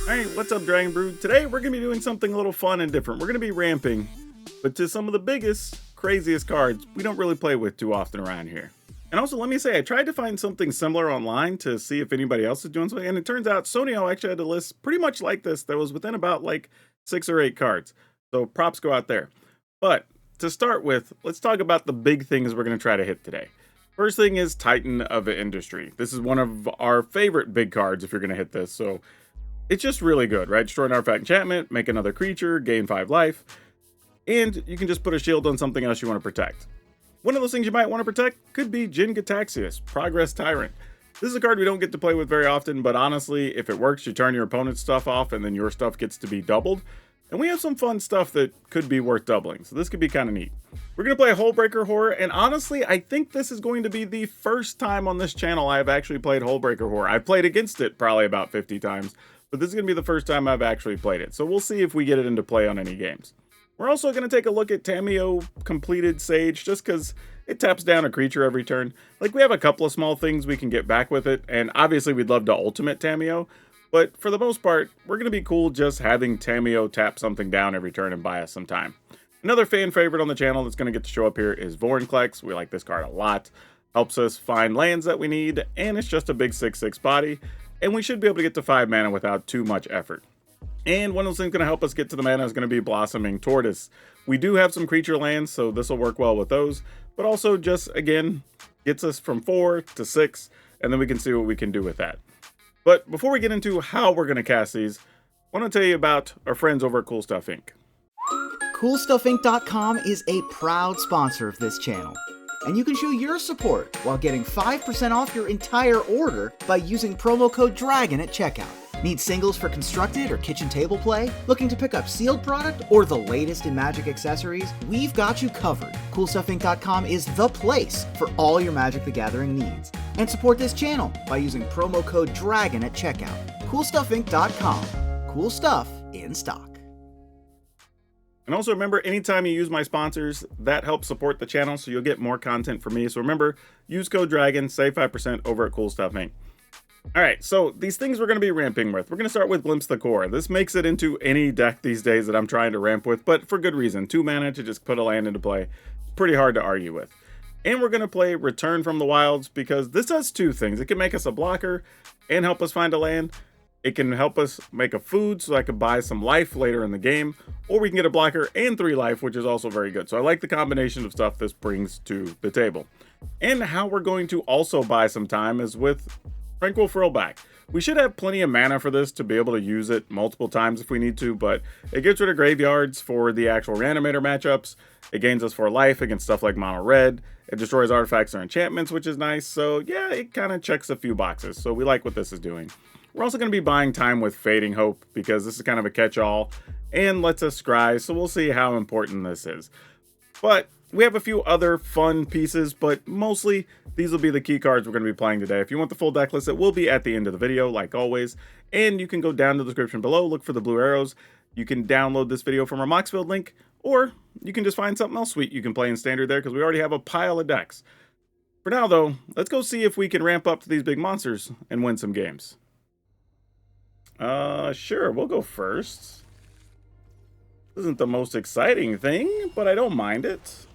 Alright, what's up, Dragon Brood? Today we're going to be doing something a little fun and different. We're going to be ramping, but to some of the biggest, craziest cards we don't really play with too often around here. And also, let me say, I tried to find something similar online to see if anybody else is doing something, and it turns out Sonio actually had a list pretty much like this that was within about like 6 or 8 cards. So props go out there. But to start with, let's talk about the big things we're going to try to hit today. First thing is Titan of the Industry. This is one of our favorite big cards if you're going to hit this, so it's just really good, right? Destroy an artifact enchantment, make another creature, gain 5 life, and you can just put a shield on something else you want to protect. One of those things you might want to protect could be Jin Gitaxias, Progress Tyrant. This is a card we don't get to play with very often, but honestly, if it works, you turn your opponent's stuff off and then your stuff gets to be doubled. And we have some fun stuff that could be worth doubling, so this could be kind of neat. We're going to play Hullbreaker Horror, and honestly, I think this is going to be the first time on this channel I have actually played Hullbreaker Horror. I've played against it probably about 50 times, but this is going to be the first time I've actually played it, so we'll see if we get it into play on any games. We're also going to take a look at Tamiyo Completed Sage, just because it taps down a creature every turn. Like, we have a couple of small things we can get back with it, and obviously we'd love to ultimate Tamiyo, but for the most part, we're going to be cool just having Tamiyo tap something down every turn and buy us some time. Another fan favorite on the channel that's going to get to show up here is Vorinclex. We like this card a lot. Helps us find lands that we need, and it's just a big 6/6 body, and we should be able to get to 5 mana without too much effort. And one of those things going to help us get to the mana is going to be Blossoming Tortoise. We do have some creature lands, so this will work well with those, but also just, again, gets us from 4 to 6, and then we can see what we can do with that. But before we get into how we're going to cast these, I want to tell you about our friends over at Cool Stuff Inc. CoolStuffInc.com is a proud sponsor of this channel, and you can show your support while getting 5% off your entire order by using promo code DRAGON at checkout. Need singles for constructed or kitchen table play? Looking to pick up sealed product or the latest in Magic accessories? We've got you covered. CoolStuffInc.com is the place for all your Magic the Gathering needs. And support this channel by using promo code DRAGON at checkout. CoolStuffInc.com. Cool stuff in stock. And also remember, anytime you use my sponsors, that helps support the channel, so you'll get more content from me. So remember, use code DRAGON, save 5% over at Cool Stuff Inc. Alright, so these things we're going to be ramping with. We're going to start with Glimpse the Core. This makes it into any deck these days that I'm trying to ramp with, but for good reason. 2 mana to just put a land into play. Pretty hard to argue with. And we're going to play Return from the Wilds because this does 2 things. It can make us a blocker and help us find a land. It can help us make a food so I could buy some life later in the game. Or we can get a blocker and 3 life, which is also very good. So I like the combination of stuff this brings to the table. And how we're going to also buy some time is with Tranquil Frillback. We should have plenty of mana for this to be able to use it multiple times if we need to, but it gets rid of graveyards for the actual Reanimator matchups. It gains us 4 life against stuff like Mono Red. It destroys artifacts or enchantments, which is nice. So yeah, it kind of checks a few boxes. So we like what this is doing. We're also going to be buying time with Fading Hope because this is kind of a catch-all and lets us scry, so we'll see how important this is. But we have a few other fun pieces, but mostly these will be the key cards we're going to be playing today. If you want the full deck list, it will be at the end of the video, like always. And you can go down to the description below, look for the blue arrows. You can download this video from our Moxfield link, or you can just find something else sweet you can play in Standard there, because we already have a pile of decks. For now, though, let's go see if we can ramp up to these big monsters and win some games. Sure, we'll go first. This isn't the most exciting thing, but I don't mind it.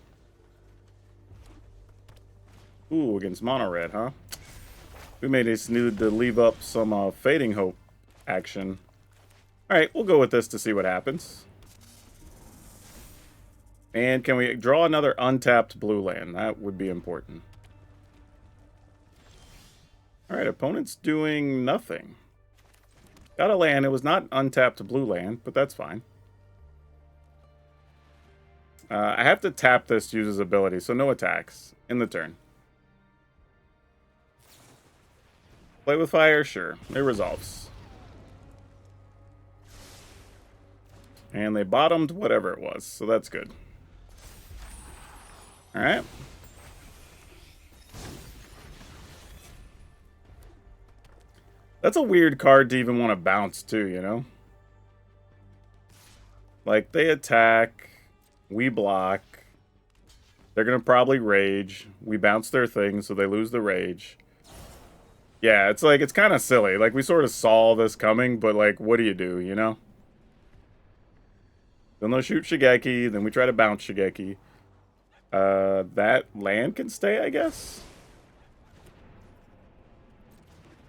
Ooh, against Mono Red, huh? We may just need to leave up some Fading Hope action. Alright, we'll go with this to see what happens. And can we draw another untapped blue land? That would be important. Alright, opponent's doing nothing. Got a land. It was not untapped blue land, but that's fine. I have to tap this to use his ability, so no attacks in the turn. Play with fire? Sure. It resolves. And they bottomed whatever it was, so that's good. Alright. That's a weird card to even want to bounce too, you know? Like, they attack, we block, they're going to probably rage, we bounce their thing, so they lose the rage. Yeah, it's like, it's kind of silly. Like, we sort of saw this coming, but like, what do, you know? Then they'll shoot Shigeki, then we try to bounce Shigeki. That land can stay, I guess?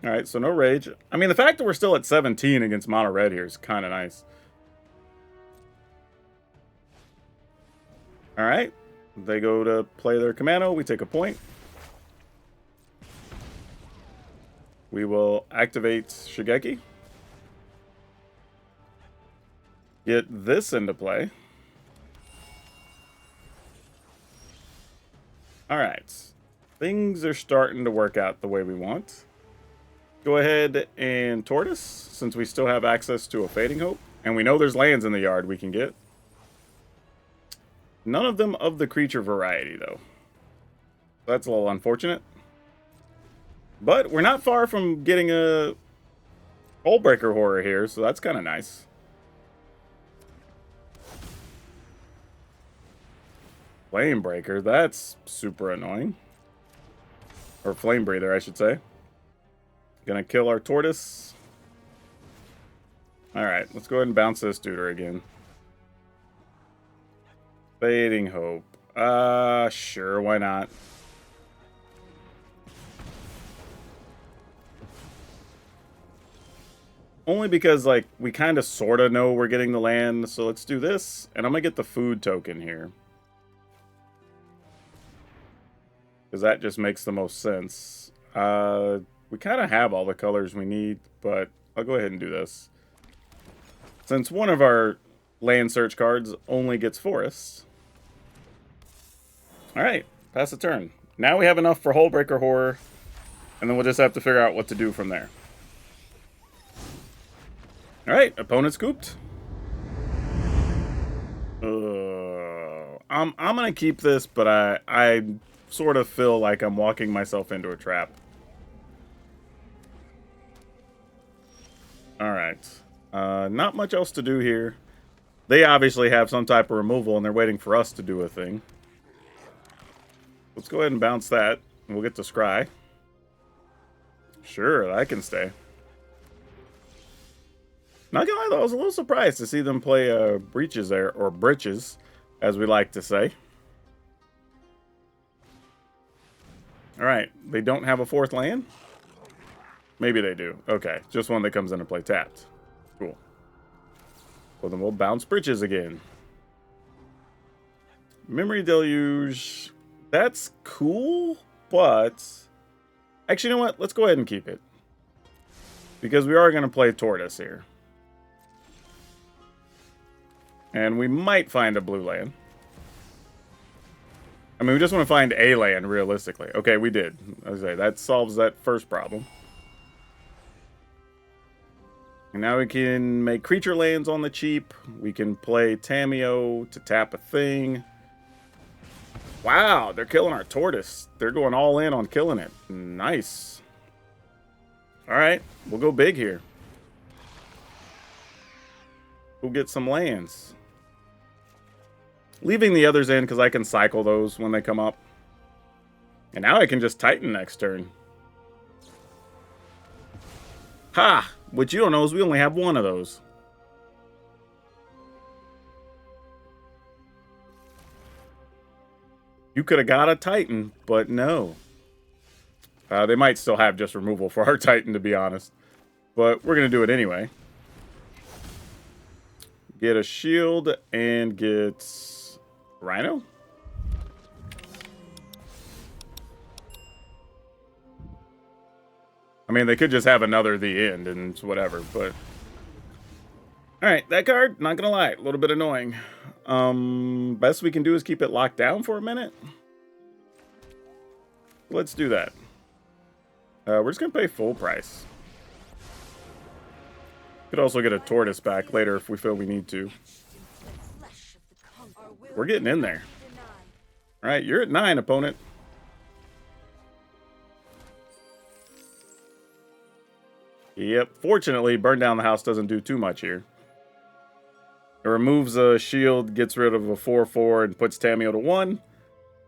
Alright, so no rage. I mean, the fact that we're still at 17 against mono red here is kind of nice. Alright, they go to play their Commando, we take a point. We will activate Shigeki. Get this into play. Alright. Things are starting to work out the way we want. Go ahead and Tortoise, since we still have access to a Fading Hope. And we know there's lands in the yard we can get. None of them of the creature variety, though. That's a little unfortunate. But we're not far from getting a Hullbreaker Horror here, so that's kind of nice. Flamebreaker, that's super annoying. Or Flame Breather, I should say. Gonna kill our Tortoise. Alright, let's go ahead and bounce this duder again. Fading Hope. Sure, why not? Only because, like, we kind of sort of know we're getting the land, so let's do this. And I'm gonna get the food token here. Because that just makes the most sense. We kind of have all the colors we need, but I'll go ahead and do this. Since one of our land search cards only gets forests. Alright, pass the turn. Now we have enough for Hullbreaker Horror, and then we'll just have to figure out what to do from there. Alright, opponent scooped. I'm gonna keep this, but I sort of feel like I'm walking myself into a trap. Alright. Not much else to do here. They obviously have some type of removal, and they're waiting for us to do a thing. Let's go ahead and bounce that, and we'll get to Scry. Sure, that can stay. Not gonna lie, though, I was a little surprised to see them play Breaches there, or Britches, as we like to say. Alright, they don't have a fourth land? Maybe they do. Okay, just one that comes into play tapped. Cool. Well, then we'll bounce Britches again. Memory Deluge. That's cool, but... Actually, you know what? Let's go ahead and keep it. Because we are going to play Tortoise here. And we might find a blue land. I mean, we just want to find a land, realistically. Okay, we did. I was say that solves that first problem. And now we can make creature lands on the cheap. We can play Tamiyo to tap a thing. Wow, they're killing our Tortoise. They're going all in on killing it. Nice. Alright, we'll go big here. We'll get some lands. Leaving the others in because I can cycle those when they come up. And now I can just Titan next turn. Ha! What you don't know is we only have one of those. You could have got a Titan, but no. They might still have just removal for our Titan, to be honest. But we're going to do it anyway. Get a shield and get Rhino. I mean, they could just have another The End and whatever, but... Alright, that card, not gonna lie, a little bit annoying. Best we can do is keep it locked down for a minute. Let's do that. We're just gonna pay full price. Could also get a Tortoise back later if we feel we need to. We're getting in there. Alright, you're at 9, opponent. Yep, fortunately, Burn Down the House doesn't do too much here. It removes a shield, gets rid of a 4/4, and puts Tamiyo to 1.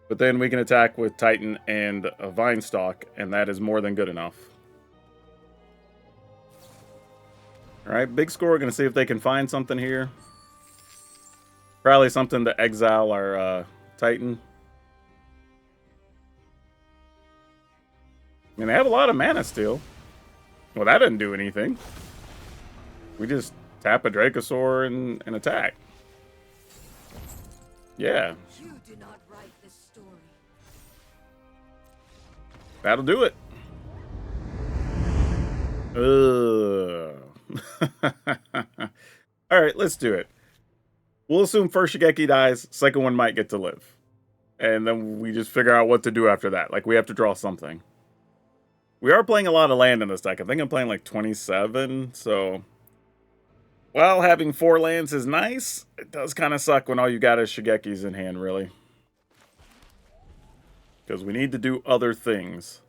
But then we can attack with Titan and a Vine Stalk, and that is more than good enough. All right, big score. Going to see if they can find something here. Probably something to exile our Titan. I mean, they have a lot of mana still. Well, that didn't do anything. We just tap a Dracosaur and attack. Yeah. You did not write this story. That'll do it. All right, let's do it. We'll assume first Shigeki dies, second one might get to live. And then we just figure out what to do after that. Like, we have to draw something. We are playing a lot of land in this deck. I think I'm playing like 27, so... While having 4 lands is nice, it does kind of suck when all you got is Shigekis in hand, really. Because we need to do other things.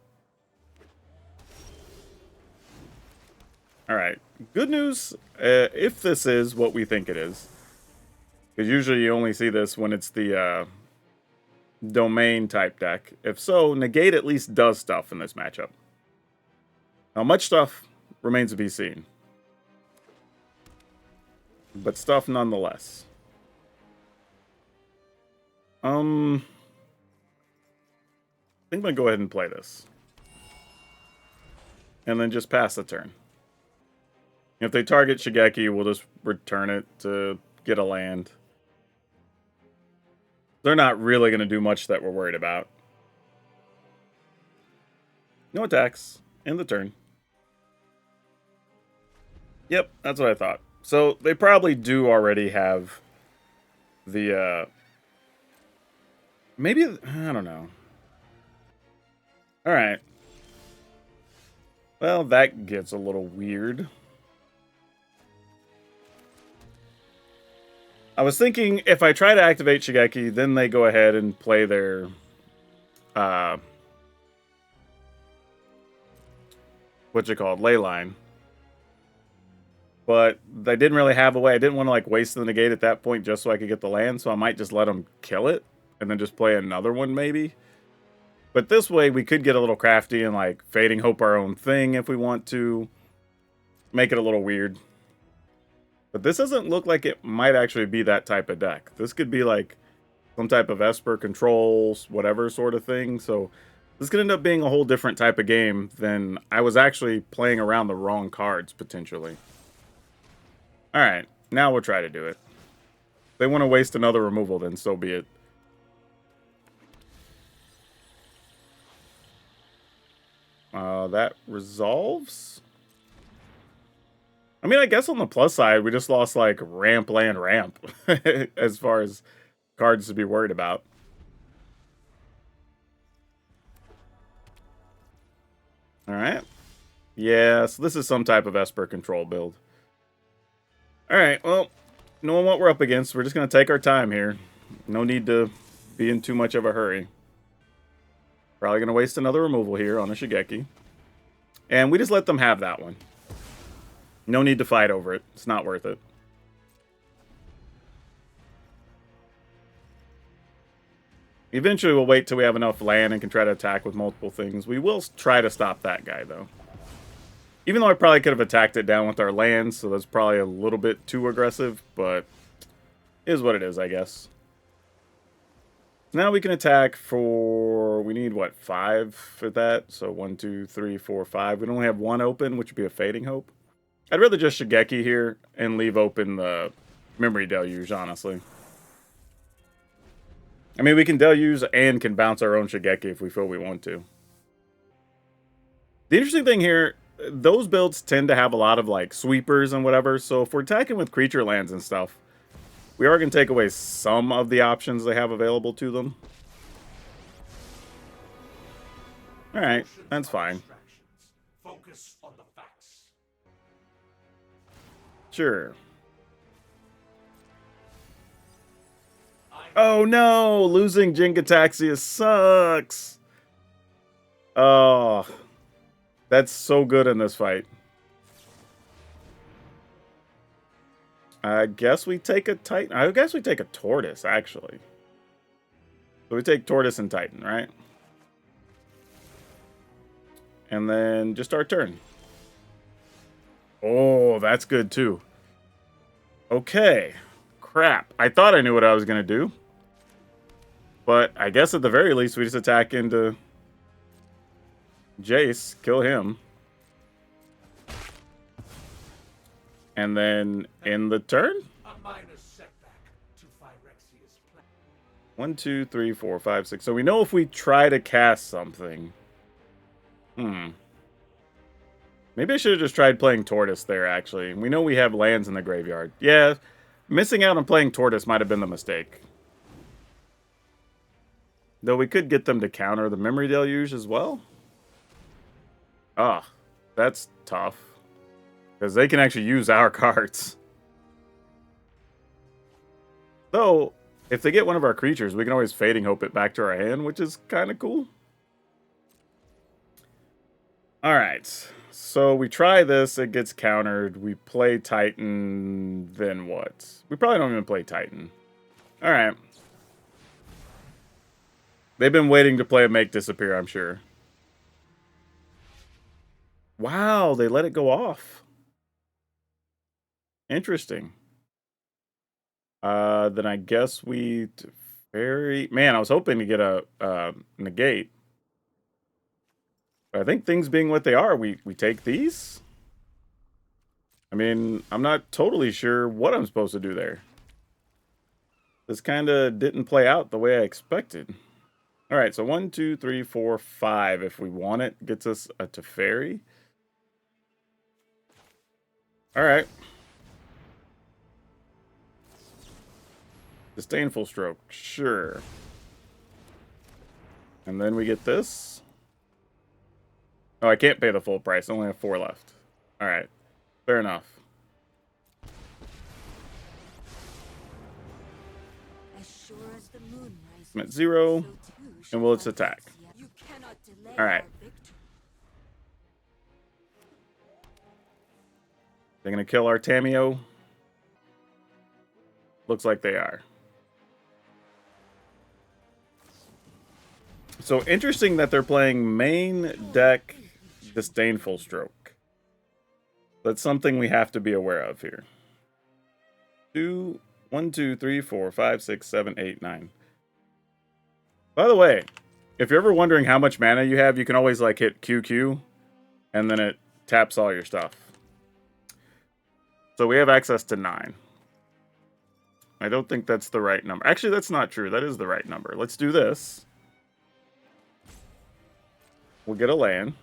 Alright, good news, if this is what we think it is. Because usually you only see this when it's the domain type deck. If so, Negate at least does stuff in this matchup. Now, much stuff remains to be seen. But stuff nonetheless. I think I'm going to go ahead and play this. And then just pass the turn. If they target Shigeki, we'll just return it to get a land. They're not really going to do much that we're worried about. No attacks. End the turn. Yep, that's what I thought. So, they probably do already have the, maybe, I don't know. Alright. Well, that gets a little weird. I was thinking if I try to activate Shigeki, then they go ahead and play their, what's it called? Leyline. But they didn't really have a way. I didn't want to like waste the negate at that point just so I could get the land. So I might just let them kill it and then just play another one maybe. But this way we could get a little crafty and like Fading Hope our own thing if we want to. Make it a little weird. But this doesn't look like it might actually be that type of deck. This could be like some type of Esper Control, whatever sort of thing. So this could end up being a whole different type of game than I was actually playing around the wrong cards potentially. Alright, now we'll try to do it. If they want to waste another removal, then so be it. That resolves? I mean, I guess on the plus side, we just lost, like, ramp, land, ramp. As far as cards to be worried about. Alright. Yeah, so this is some type of Esper Control build. Alright, well, knowing what we're up against, we're just going to take our time here. No need to be in too much of a hurry. Probably going to waste another removal here on a Shigeki. And we just let them have that one. No need to fight over it. It's not worth it. Eventually, we'll wait till we have enough land and can try to attack with multiple things. We will try to stop that guy, though. Even though I probably could have attacked it down with our lands, so that's probably a little bit too aggressive, but it is what it is, I guess. Now we can attack for, we need, what, 5 for that? So 1, 2, 3, 4, 5. We only have 1 open, which would be a Fading Hope. I'd rather just Shigeki here and leave open the Memory Deluge, honestly. I mean, we can Deluge and can bounce our own Shigeki if we feel we want to. The interesting thing here, those builds tend to have a lot of, like, sweepers and whatever, so if we're attacking with creature lands and stuff, we are going to take away some of the options they have available to them. Alright, that's fine. Focus on the facts. Sure. Oh no! Losing Jingataxia sucks! Oh. That's so good in this fight. I guess we take a Titan. I guess we take a Tortoise, actually. So we take Tortoise and Titan, right? And then just our turn. Oh, that's good too. Okay. Crap. I thought I knew what I was going to do. But I guess at the very least, we just attack into Jace, kill him. And then in the turn? A minor setback to Phyrexia's plan. 1, 2, 3, 4, 5, 6. So we know if we try to cast something. Maybe I should have just tried playing Tortoise there, actually. We know we have lands in the graveyard. Yeah, missing out on playing Tortoise might have been the mistake. Though we could get them to counter the Memory Deluge as well. Ah, that's tough. Because they can actually use our cards. Though, if they get one of our creatures, we can always Fading Hope it back to our hand, which is kind of cool. Alright, so we try this, it gets countered, we play Titan, then what? We probably don't even play Titan. Alright. They've been waiting to play a Make Disappear, I'm sure. Wow, they let it go off. Interesting. Then I guess we very... Man, I was hoping to get a negate. But I think things being what they are, we take these? I mean, I'm not totally sure what I'm supposed to do there. This kind of didn't play out the way I expected. Alright, so 1, 2, 3, 4, 5 if we want it. Gets us a Teferi. Alright. Disdainful Stroke, sure. And then we get this. Oh, I can't pay the full price. I only have 4 left. Alright. Fair enough. As sure as the moon rises, I'm at 0. so too And shall will its Phyrexia. attack. You cannot delay All right. our victory. They're going to kill our Tameo. Looks like they are. So interesting that they're playing main deck Disdainful Stroke. That's something we have to be aware of here. 1, 2, 3, 4, 5, 6, 7, 8, 9. By the way, if you're ever wondering how much mana you have, you can always like hit QQ and then it taps all your stuff. So we have access to 9. I don't think that's the right number. Actually, that's not true. That is the right number. Let's do this. We'll get a land.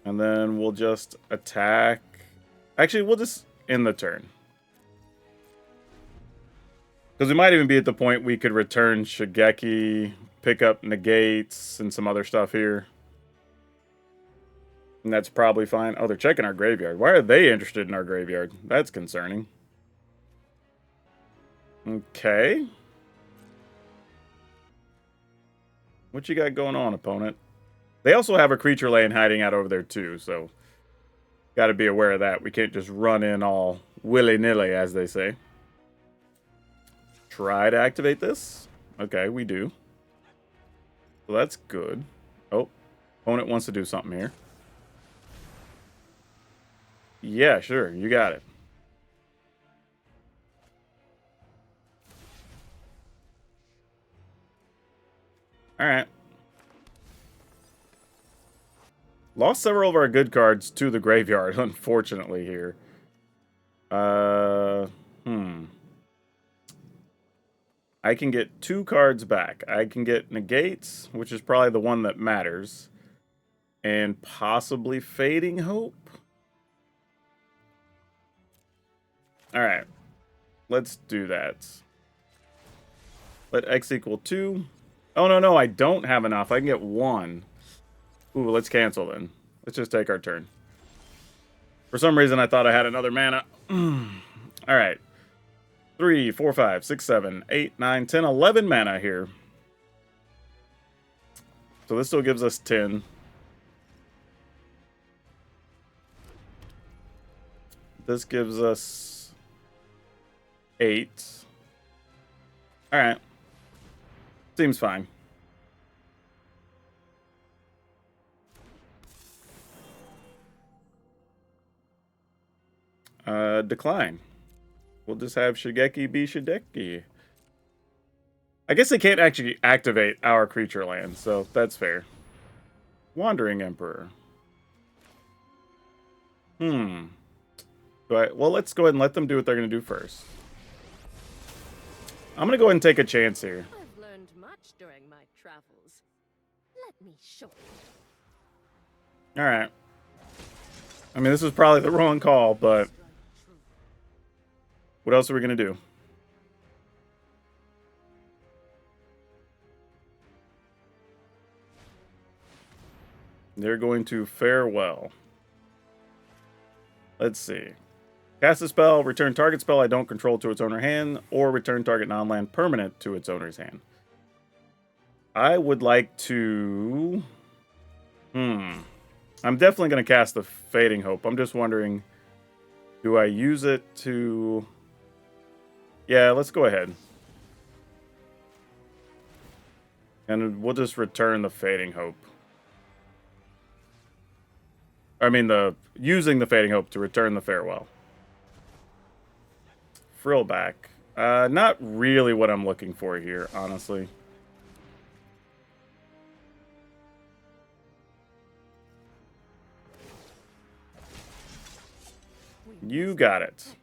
And then we'll just attack. Actually, we'll just end the turn. Because we might even be at the point we could return Shigeki, pick up negates, and some other stuff here. And that's probably fine. Oh, they're checking our graveyard. Why are they interested in our graveyard? That's concerning. Okay. What you got going on, opponent? They also have a creature lane hiding out over there too, so got to be aware of that. We can't just run in all willy-nilly, as they say. Try to activate this. Okay, we do. So that's good. Oh, opponent wants to do something here. Yeah, sure, you got it. Alright. Lost several of our good cards to the graveyard, unfortunately, here. I can get 2 cards back. I can get Negates, which is probably the one that matters. And possibly Fading Hope. Alright. Let's do that. Let X equal 2. Oh, no, I don't have enough. I can get 1. Ooh, let's cancel then. Let's just take our turn. For some reason, I thought I had another mana. Alright. 3, 4, 5, 6, 7, 8, 9, 10, 11 mana here. So this still gives us 10. This gives us 8. Alright. Seems fine. Decline. We'll just have Shigeki be Shigeki. I guess they can't actually activate our creature land, so that's fair. Wandering Emperor. Well, let's go ahead and let them do what they're going to do first. I'm going to go ahead and take a chance here. I've learned much during my travels. Let me show you. Alright. I mean, this is probably the wrong call, but what else are we going to do? They're going to farewell. Let's see. Cast a spell, return target spell I don't control to its owner hand, or return target non-land permanent to its owner's hand. I would like to... I'm definitely going to cast the Fading Hope. I'm just wondering, do I use it to... Yeah, let's go ahead. And we'll just return the Fading Hope. I mean, using the Fading Hope to return the Farewell. Frillback. Not really what I'm looking for here, honestly. You got it.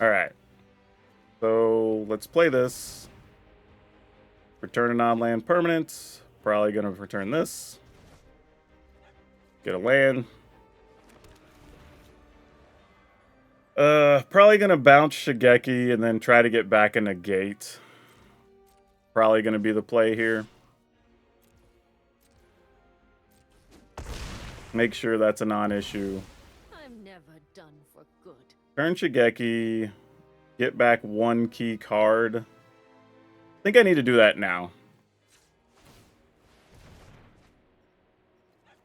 Alright. So, let's play this. Return a non-land permanent. Probably going to return this. Get a land. Probably going to bounce Shigeki and then try to get back a negate. Probably going to be the play here. Make sure that's a non-issue. I'm never done for good. Turn Shigeki. Get back one key card. I think I need to do that now.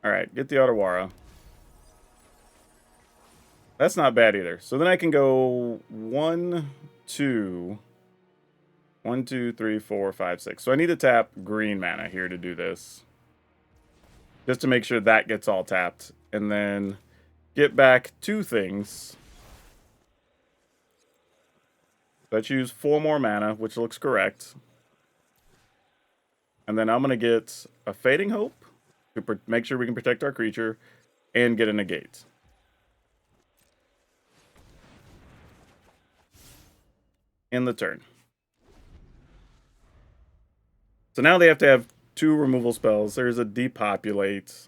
Alright, get the Otawara. That's not bad either. So then I can go 1, 2, 1, 2, 3, 4, 5, 6. So I need to tap green mana here to do this. Just to make sure that gets all tapped. And then get back 2 things. Let's use 4 more mana, which looks correct. And then I'm going to get a Fading Hope to make sure we can protect our creature and get a negate. In the turn. So now they have to have 2 removal spells. There's a Depopulate.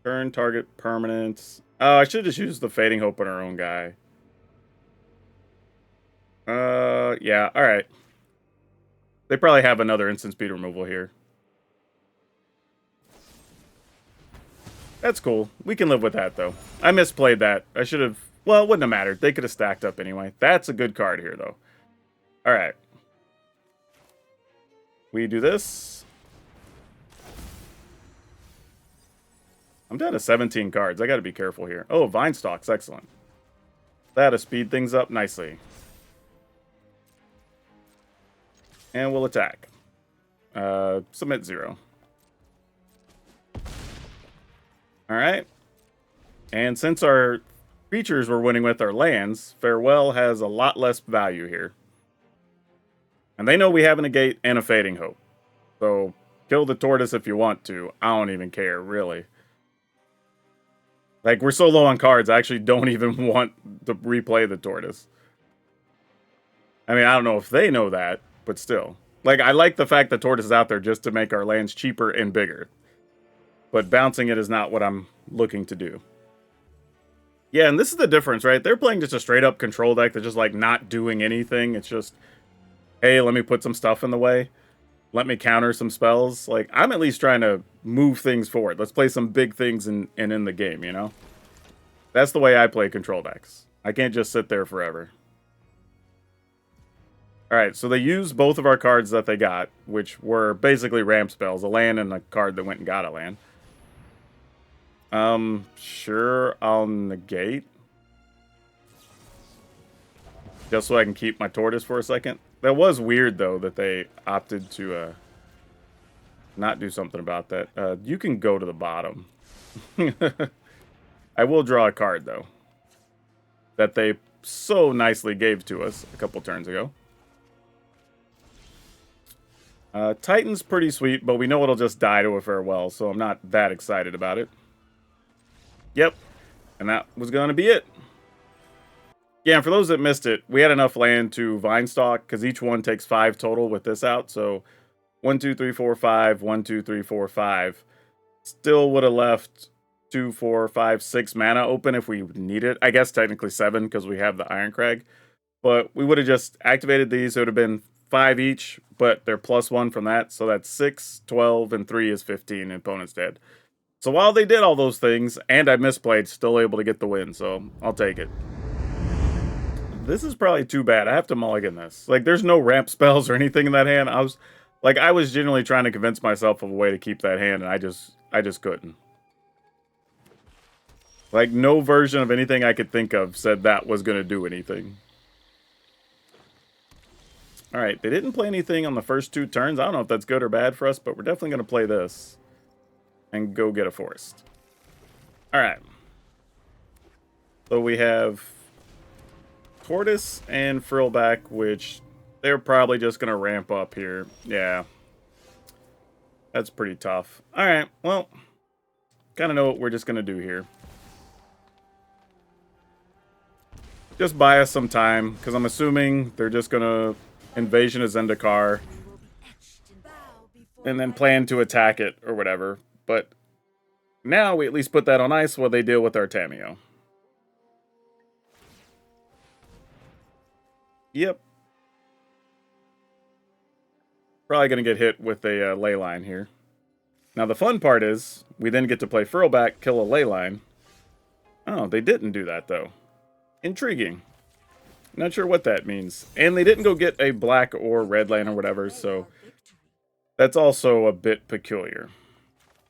Turn target permanents. Oh, I should just use the Fading Hope on our own guy. Yeah, alright. They probably have another instant speed removal here. That's cool. We can live with that, though. I misplayed that. I should have... Well, it wouldn't have mattered. They could have stacked up anyway. That's a good card here, though. Alright. We do this. I'm down to 17 cards. I gotta be careful here. Oh, Vine Stalk's excellent. That'll speed things up nicely. And we'll attack. Submit 0. Alright. And since our creatures were winning with our lands, Farewell has a lot less value here. And they know we have a negate and a Fading Hope. So, kill the tortoise if you want to. I don't even care, really. Like, we're so low on cards, I actually don't even want to replay the tortoise. I mean, I don't know if they know that, but still. Like, I like the fact that tortoise is out there just to make our lands cheaper and bigger. But bouncing it is not what I'm looking to do. Yeah, and this is the difference, right? They're playing just a straight-up control deck that's just, like, not doing anything. It's just, hey, let me put some stuff in the way. Let me counter some spells. Like, I'm at least trying to move things forward. Let's play some big things in the game, you know? That's the way I play control decks. I can't just sit there forever. Alright, so they used both of our cards that they got, which were basically ramp spells. A land and a card that went and got a land. Sure, I'll negate. Just so I can keep my tortoise for a second. That was weird, though, that they opted to not do something about that. You can go to the bottom. I will draw a card, though, that they so nicely gave to us a couple turns ago. Titan's pretty sweet, but we know it'll just die to a farewell, so I'm not that excited about it. Yep, and that was going to be it. Yeah, and for those that missed it, we had enough land to vine stalk, because each one takes 5 total with this out, so 1, 2, 3, 4, 5, 1, 2, 3, 4, 5. Still would have left 2, 4, 5, 6 mana open if we need it. I guess technically 7, because we have the Iron Crag. But we would have just activated these, it would have been 5 each, but they're +1 from that, so that's 6, 12, and 3 is 15, and opponent's dead. So while they did all those things, and I misplayed, still able to get the win, so I'll take it. This is probably too bad. I have to mulligan this. Like, there's no ramp spells or anything in that hand. I was genuinely trying to convince myself of a way to keep that hand, and I just couldn't. Like, no version of anything I could think of said that was going to do anything. Alright, they didn't play anything on the first 2 turns. I don't know if that's good or bad for us, but we're definitely going to play this. And go get a forest. Alright. So we have Tortoise and Frillback, which they're probably just going to ramp up here. Yeah. That's pretty tough. Alright, well, kind of know what we're just going to do here. Just buy us some time, because I'm assuming they're just going to Invasion of Zendikar and then plan to attack it or whatever. But now we at least put that on ice while they deal with our Tamiyo. Yep. Probably going to get hit with a ley line here. Now the fun part is we then get to play Frillback, kill a ley line. Oh, they didn't do that though. Intriguing. Not sure what that means. And they didn't go get a black or red land or whatever, so that's also a bit peculiar.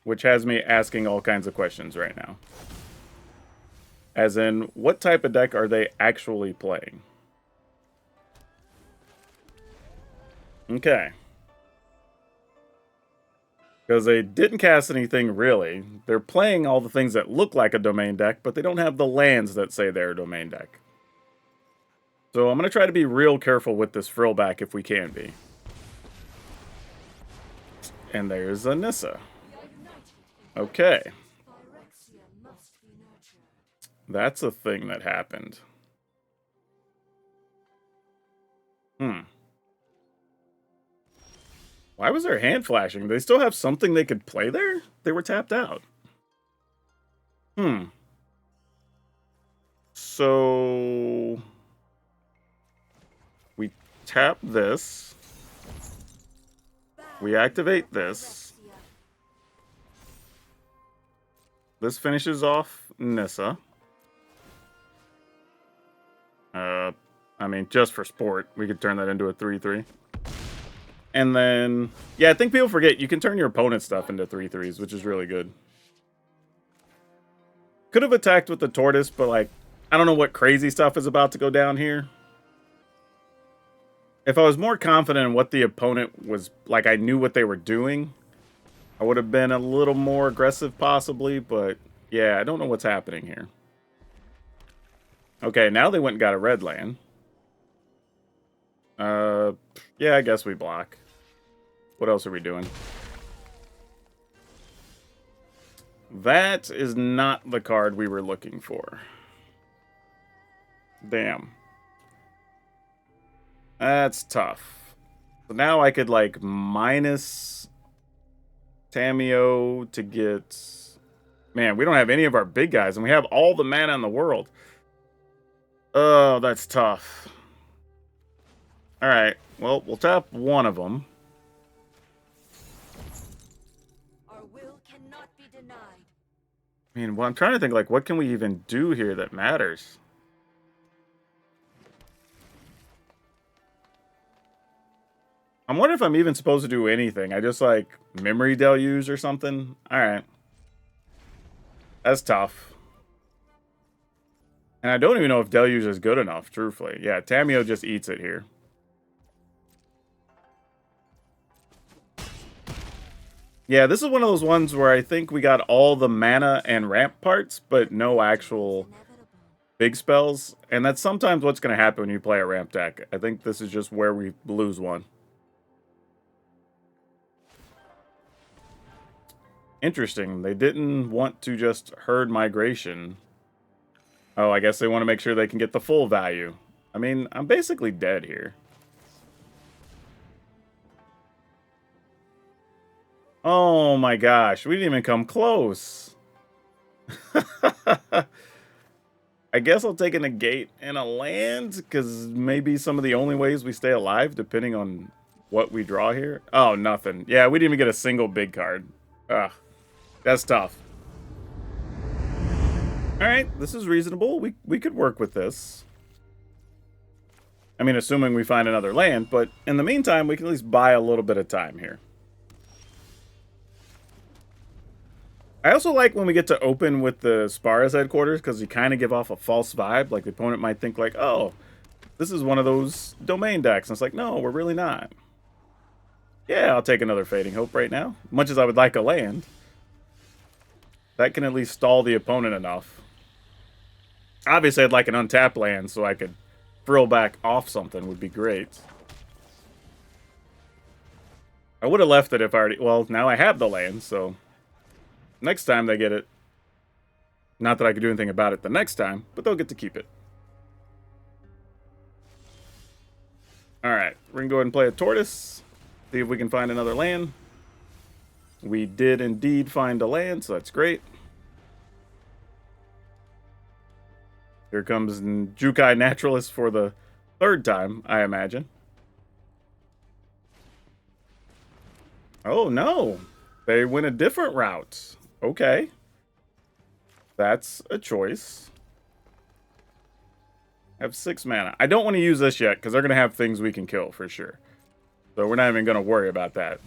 Which has me asking all kinds of questions right now. As in, what type of deck are they actually playing? Okay. Because they didn't cast anything really. They're playing all the things that look like a domain deck, but they don't have the lands that say they're a domain deck. So I'm going to try to be real careful with this Frillback if we can be. And there's a Nissa. Okay. That's a thing that happened. Why was their hand flashing? Do they still have something they could play there? They were tapped out. So we tap this. We activate this. This finishes off Nissa. I mean, just for sport, we could turn that into a 3/3. And then, yeah, I think people forget you can turn your opponent's stuff into 3/3s, which is really good. Could have attacked with the Tortoise, but like, I don't know what crazy stuff is about to go down here. If I was more confident in what the opponent was, like I knew what they were doing, I would have been a little more aggressive possibly, but yeah, I don't know what's happening here. Okay, now they went and got a red land. Yeah, I guess we block. What else are we doing? That is not the card we were looking for. Damn. That's tough. So now I could, like, minus Tamiyo to get... Man, we don't have any of our big guys, and we have all the mana in the world. Oh, that's tough. Alright, well, we'll tap one of them. Our will cannot be denied. I mean, well, I'm trying to think, like, what can we even do here that matters? I'm wondering if I'm even supposed to do anything. I just, like, memory deluge or something? Alright. That's tough. And I don't even know if deluge is good enough, truthfully. Yeah, Tamiyo just eats it here. Yeah, this is one of those ones where I think we got all the mana and ramp parts, but no actual big spells. And that's sometimes what's going to happen when you play a ramp deck. I think this is just where we lose one. Interesting. They didn't want to just herd migration. Oh, I guess they want to make sure they can get the full value. I mean, I'm basically dead here. Oh my gosh, we didn't even come close. I guess I'll take a negate and a land, because maybe some of the only ways we stay alive, depending on what we draw here. Oh, nothing. Yeah, we didn't even get a single big card. Ugh, that's tough. Alright, this is reasonable. We could work with this. I mean, assuming we find another land, but in the meantime, we can at least buy a little bit of time here. I also like when we get to open with the Spara's headquarters, because you kind of give off a false vibe. Like, the opponent might think, like, oh, this is one of those domain decks. And it's like, no, we're really not. Yeah, I'll take another Fading Hope right now. Much as I would like a land. That can at least stall the opponent enough. Obviously, I'd like an untapped land so I could frill back off something would be great. I would have left it if I already... Well, now I have the land, so... Next time they get it. Not that I could do anything about it the next time, but they'll get to keep it. Alright, we're going to go ahead and play a Tortoise. See if we can find another land. We did indeed find a land, so that's great. Here comes Jukai Naturalist for the third time, I imagine. Oh, no. They went a different route. Okay. That's a choice. I have 6 mana. I don't want to use this yet, because they're going to have things we can kill, for sure. So we're not even going to worry about that.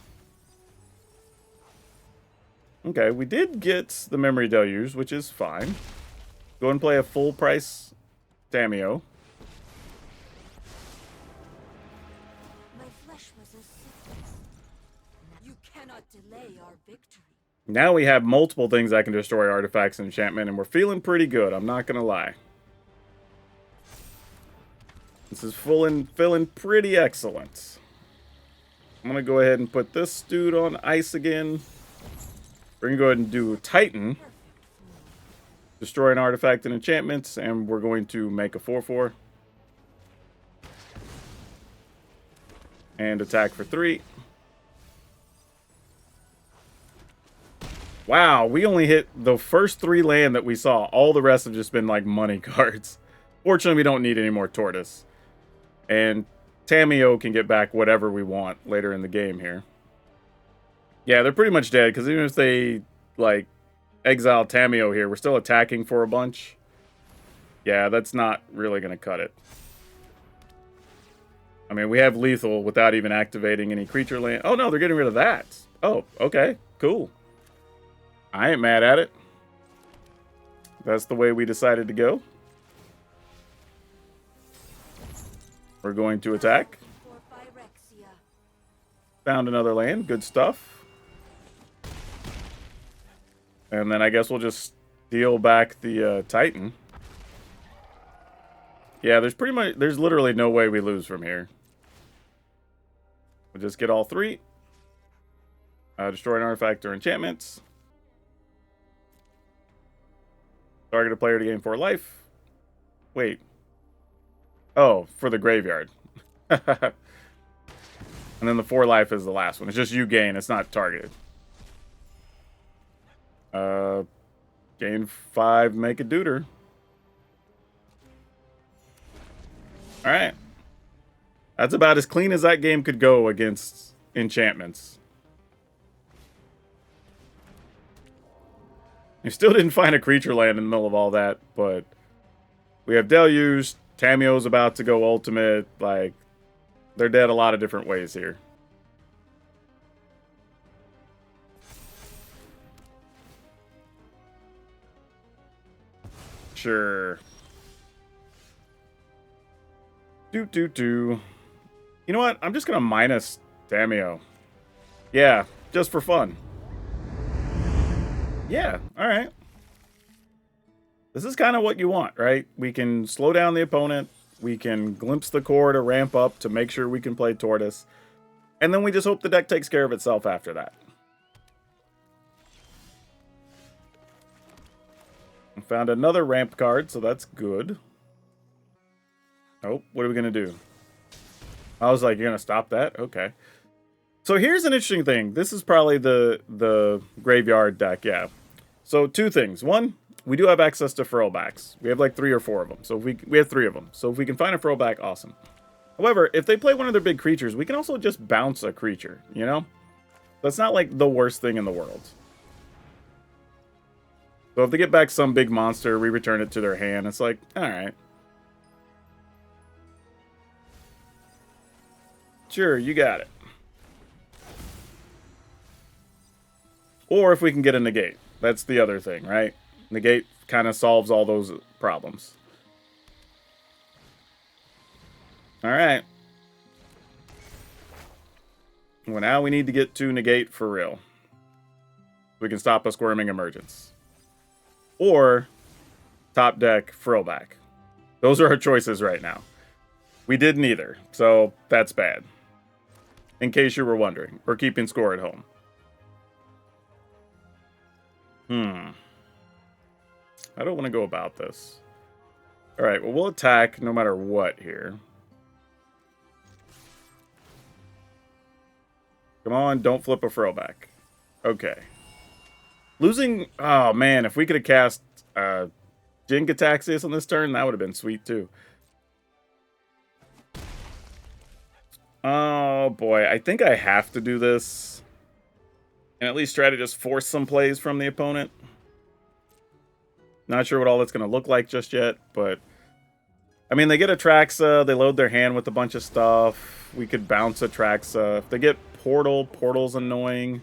Okay, we did get the Memory Deluge, which is fine. Go and play a full price Tameo. My flesh was a sickness. You cannot delay our victory. Now we have multiple things that can destroy artifacts and enchantment, and we're feeling pretty good, I'm not going to lie. This is feeling pretty excellent. I'm going to go ahead and put this dude on ice again. We're going to go ahead and do Titan. Destroy an artifact and enchantments, and we're going to make a 4/4. And attack for 3. Wow, we only hit the first 3 land that we saw. All the rest have just been like money cards. Fortunately, we don't need any more Tortoise. And Tameo can get back whatever we want later in the game here. Yeah, they're pretty much dead, because even if they, like, exile Tameo here, we're still attacking for a bunch. Yeah, that's not really going to cut it. I mean, we have lethal without even activating any creature land. Oh, no, they're getting rid of that. Oh, okay, cool. I ain't mad at it. That's the way we decided to go. We're going to attack. Found another land. Good stuff. And then I guess we'll just steal back the Titan. Yeah, there's literally no way we lose from here. We'll just get all 3. Destroy an artifact or enchantments. Target a player to gain 4 life. Wait. Oh, for the graveyard. And then the 4 life is the last one. It's just you gain. It's not targeted. Gain 5, make a deuter. Alright. That's about as clean as that game could go against enchantments. We still didn't find a creature land in the middle of all that, but we have Deluge. Tameo's about to go ultimate. Like, they're dead a lot of different ways here. Sure. You know what? I'm just going to minus Tameo. Yeah, just for fun. Yeah, all right. This is kind of what you want, right? We can slow down the opponent. We can glimpse the core to ramp up to make sure we can play Tortoise. And then we just hope the deck takes care of itself after that. We found another ramp card, so that's good. Oh, what are we going to do? I was like, you're going to stop that? Okay. So here's an interesting thing. This is probably the graveyard deck, yeah. So two things. One, we do have access to throwbacks. We have like 3 or 4 of them. So if we have 3 of them. So if we can find a throwback, awesome. However, if they play one of their big creatures, we can also just bounce a creature, you know? That's not like the worst thing in the world. So if they get back some big monster, we return it to their hand. It's like, all right. Sure, you got it. Or if we can get a negate. That's the other thing, right? Negate kind of solves all those problems. All right. Well, now we need to get to negate for real. We can stop a squirming emergence. Or top deck throwback. Those are our choices right now. We did neither, so that's bad. In case you were wondering. We're keeping score at home. I don't want to go about this. Alright, well, we'll attack no matter what here. Come on, don't flip a throwback. Okay. Losing... Oh, man, if we could have cast Jin-Gitaxias on this turn, that would have been sweet, too. Oh, boy. I think I have to do this. And at least try to just force some plays from the opponent. Not sure what all that's going to look like just yet, but... I mean, they get Atraxa, they load their hand with a bunch of stuff. We could bounce Atraxa. If they get Portal, Portal's annoying.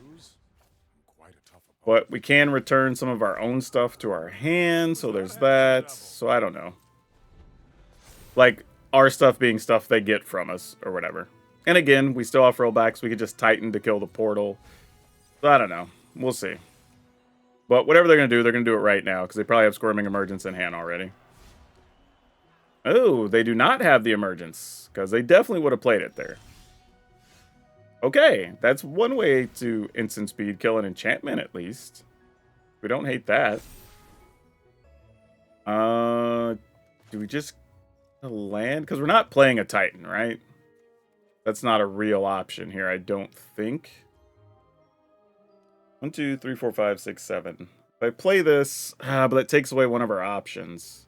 But we can return some of our own stuff to our hand, so there's that. So I don't know. Like, our stuff being stuff they get from us, or whatever. And again, we still have rollbacks. We could just Titan to kill the Portal. So I don't know. We'll see. But whatever they're going to do it right now, because they probably have Squirming Emergence in hand already. Oh, they do not have the Emergence, because they definitely would have played it there. Okay, that's one way to instant speed kill an enchantment, at least. We don't hate that. Do we just land? Because we're not playing a Titan, right? That's not a real option here, I don't think. 1, 2, 3, 4, 5, 6, 7. If I play this, but that takes away one of our options.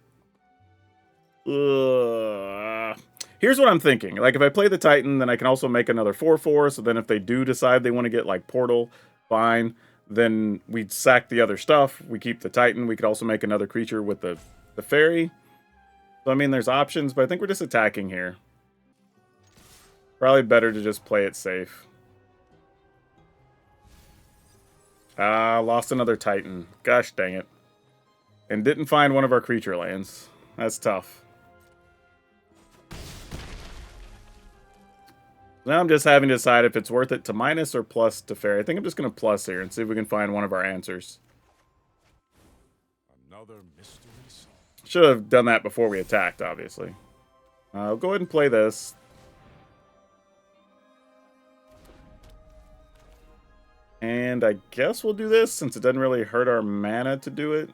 Here's what I'm thinking. Like, if I play the Titan, then I can also make another 4/4. So then if they do decide they want to get, like, Portal, fine. Then we sack the other stuff. We keep the Titan. We could also make another creature with the Fairy. So, I mean, there's options, but I think we're just attacking here. Probably better to just play it safe. Lost another Titan. Gosh dang it. And didn't find one of our creature lands. That's tough. Now I'm just having to decide if it's worth it to minus or plus to Fairy. I think I'm just going to plus here and see if we can find one of our answers. Another mystery solved. Should have done that before we attacked, obviously. I'll go ahead and play this. And I guess we'll do this since it doesn't really hurt our mana to do it.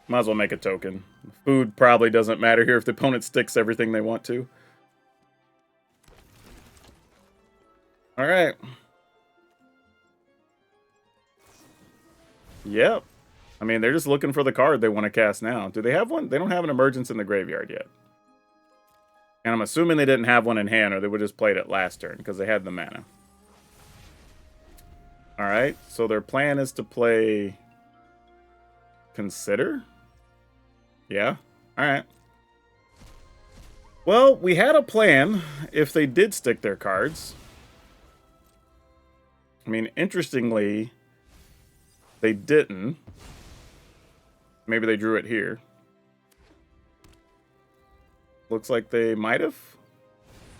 Might as well make a token. Food probably doesn't matter here if the opponent sticks everything they want to. Alright. Yep. I mean, they're just looking for the card they want to cast now. Do they have one? They don't have an Emergence in the graveyard yet. And I'm assuming they didn't have one in hand, or they would have just played it last turn, because they had the mana. Alright, so their plan is to play... Consider? Yeah, alright. Well, we had a plan if they did stick their cards. I mean, interestingly, they didn't. Maybe they drew it here. Looks like they might have.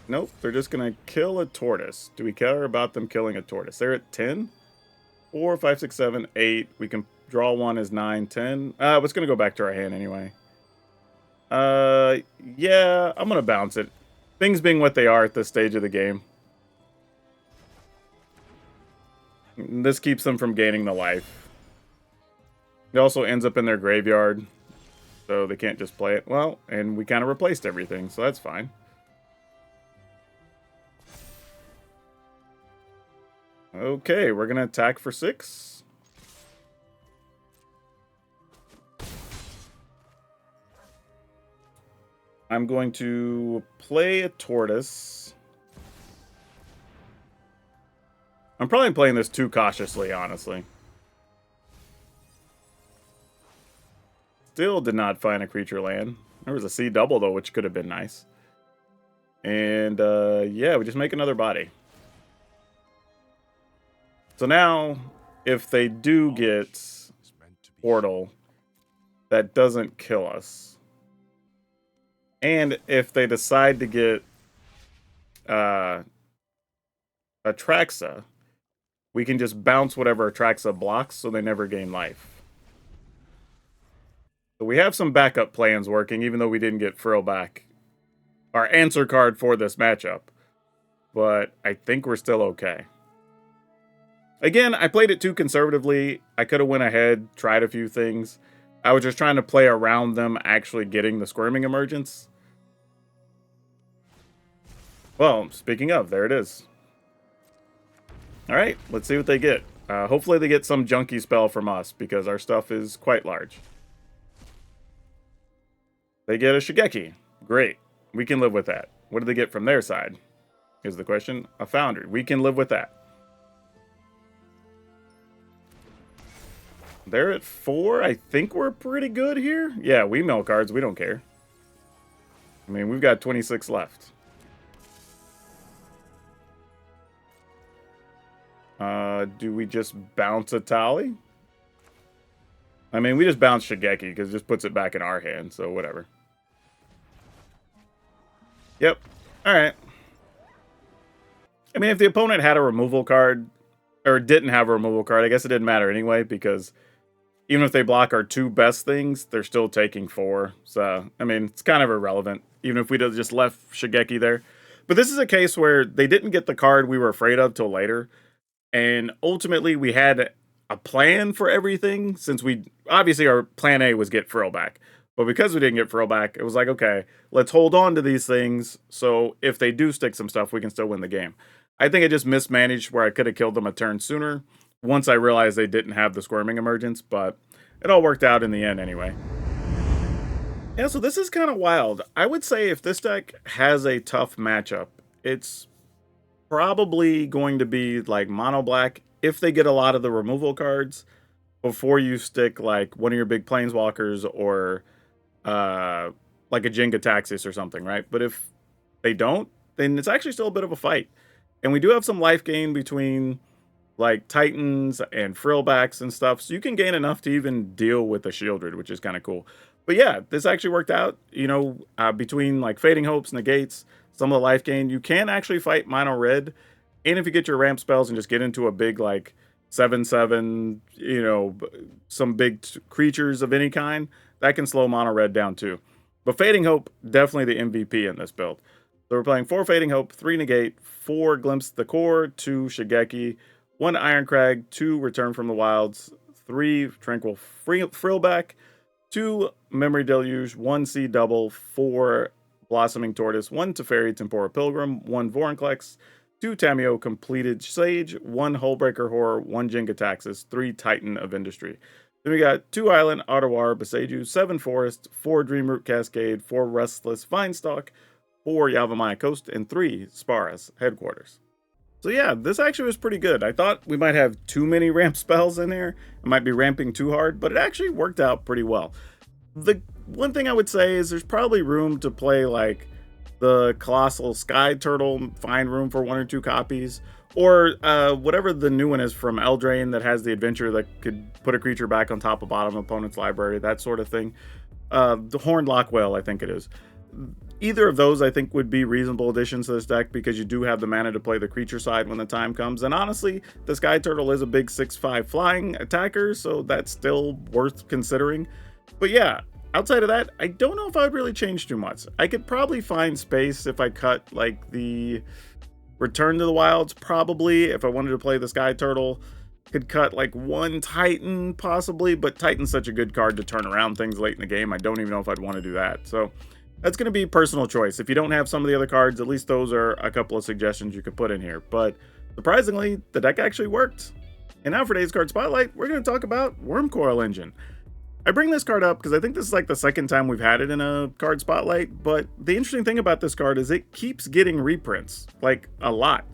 Nope, they're just going to kill a tortoise. Do we care about them killing a tortoise? They're at 10? 4, 5, 6, 7, 8. We can draw one as 9, 10. It's going to go back to our hand anyway. Yeah, I'm going to bounce it. Things being what they are at this stage of the game. This keeps them from gaining the life. It also ends up in their graveyard, so they can't just play it. Well, and we kind of replaced everything, so that's fine. Okay, we're going to attack for 6. I'm going to play a tortoise. I'm probably playing this too cautiously, honestly. Still did not find a creature land. There was a sea double, though, which could have been nice. And, yeah, we just make another body. So now, if they do get Portal, that doesn't kill us. And if they decide to get Atraxa, we can just bounce whatever Atraxa blocks so they never gain life. So we have some backup plans working, even though we didn't get Frill back. Our answer card for this matchup. But I think we're still okay. Again, I played it too conservatively. I could have went ahead, tried a few things. I was just trying to play around them actually getting the Squirming Emergence. Well, speaking of, there it is. Alright, let's see what they get. Hopefully they get some junky spell from us, because our stuff is quite large. They get a Shigeki. Great. We can live with that. What do they get from their side? Is the question. A Foundry. We can live with that. They're at 4. I think we're pretty good here. Yeah, we mill cards. We don't care. I mean, we've got 26 left. Do we just bounce a Tali? I mean, we just bounce Shigeki because it just puts it back in our hand, so whatever. Yep. Alright. I mean, if the opponent had a removal card, or didn't have a removal card, I guess it didn't matter anyway, because even if they block our 2 best things, they're still taking 4. So, I mean, it's kind of irrelevant, even if we'd have just left Shigeki there. But this is a case where they didn't get the card we were afraid of till later. And ultimately, we had a plan for everything, since obviously our plan A was get Frill back. But because we didn't get Frill back, it was like, okay, let's hold on to these things, so if they do stick some stuff, we can still win the game. I think I just mismanaged where I could have killed them a turn sooner, once I realized they didn't have the Squirming Emergence, but it all worked out in the end anyway. Yeah, so this is kind of wild. I would say if this deck has a tough matchup, it's probably going to be like mono black if they get a lot of the removal cards before you stick like one of your big planeswalkers or like a Jenga Taxis or something, right? But if they don't, then it's actually still a bit of a fight. And we do have some life gain between like Titans and Frillbacks and stuff, so you can gain enough to even deal with the Shieldred, which is kind of cool. But yeah, this actually worked out, you know, between like Fading Hopes, Negates, some of the life gain, you can actually fight mono red. And if you get your ramp spells and just get into a big like 7/7, you know, some big creatures of any kind, that can slow mono red down too. But Fading Hope, definitely the MVP in this build. So we're playing 4 Fading Hope, 3 Negate, 4 Glimpse the Core, 2 Shigeki, 1 Ironcrag, 2 Return from the Wilds, 3 Tranquil Frillback, 2 Memory Deluge, 1 Sea Double, 4 Blossoming Tortoise, 1 Teferi Tempora Pilgrim, 1 Vorinclex, 2 Tameo Completed Sage, 1 Hullbreaker Horror, 1 Jenga Taxis, 3 Titan of Industry. Then we got 2 Island, Ottawar, Beseju, 7 Forest, 4 Dreamroot Cascade, 4 Restless Vinestalk, 4 Yavimaya Coast, and 3 Sparas Headquarters. So yeah, this actually was pretty good. I thought we might have too many ramp spells in there. It might be ramping too hard, but it actually worked out pretty well. The one thing I would say is there's probably room to play like the Colossal Sky Turtle, find room for 1 or 2 copies, or whatever the new one is from Eldraine that has the adventure that could put a creature back on top of bottom opponent's library, that sort of thing. The Horned Lockwell, I think it is. Either of those I think would be reasonable additions to this deck because you do have the mana to play the creature side when the time comes. And honestly, the Sky Turtle is a big 6/5 flying attacker, so that's still worth considering. But yeah, outside of that, I don't know if I would really change too much. I could probably find space if I cut like the Return to the Wilds, probably, if I wanted to play the Sky Turtle. Could cut like one Titan possibly, but Titan's such a good card to turn around things late in the game. I don't even know if I'd want to do that. So that's going to be personal choice. If you don't have some of the other cards, at least those are a couple of suggestions you could put in here. But surprisingly, the deck actually worked. And now for today's card spotlight, we're going to talk about Wormcoil Engine. I bring this card up because I think this is like the second time we've had it in a card spotlight, but the interesting thing about this card is it keeps getting reprints, like a lot,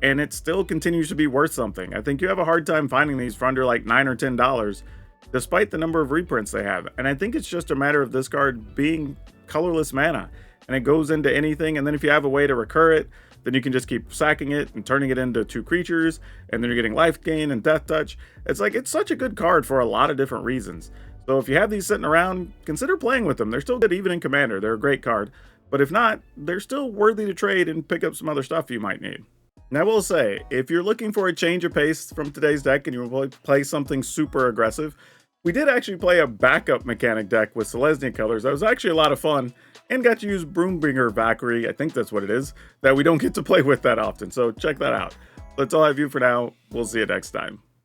and it still continues to be worth something. I think you have a hard time finding these for under like $9 or $10, despite the number of reprints they have. And I think it's just a matter of this card being colorless mana, and it goes into anything, and then if you have a way to recur it, then you can just keep sacking it and turning it into 2 creatures, and then you're getting life gain and death touch. It's like, it's such a good card for a lot of different reasons. So if you have these sitting around, consider playing with them. They're still good even in Commander. They're a great card. But if not, they're still worthy to trade and pick up some other stuff you might need. Now, I will say, if you're looking for a change of pace from today's deck and you will play something super aggressive, we did actually play a backup mechanic deck with Selesnya colors. That was actually a lot of fun, and got to use Broombringer Valkyrie, I think that's what it is, that we don't get to play with that often. So check that out. That's all I have for you for now. We'll see you next time.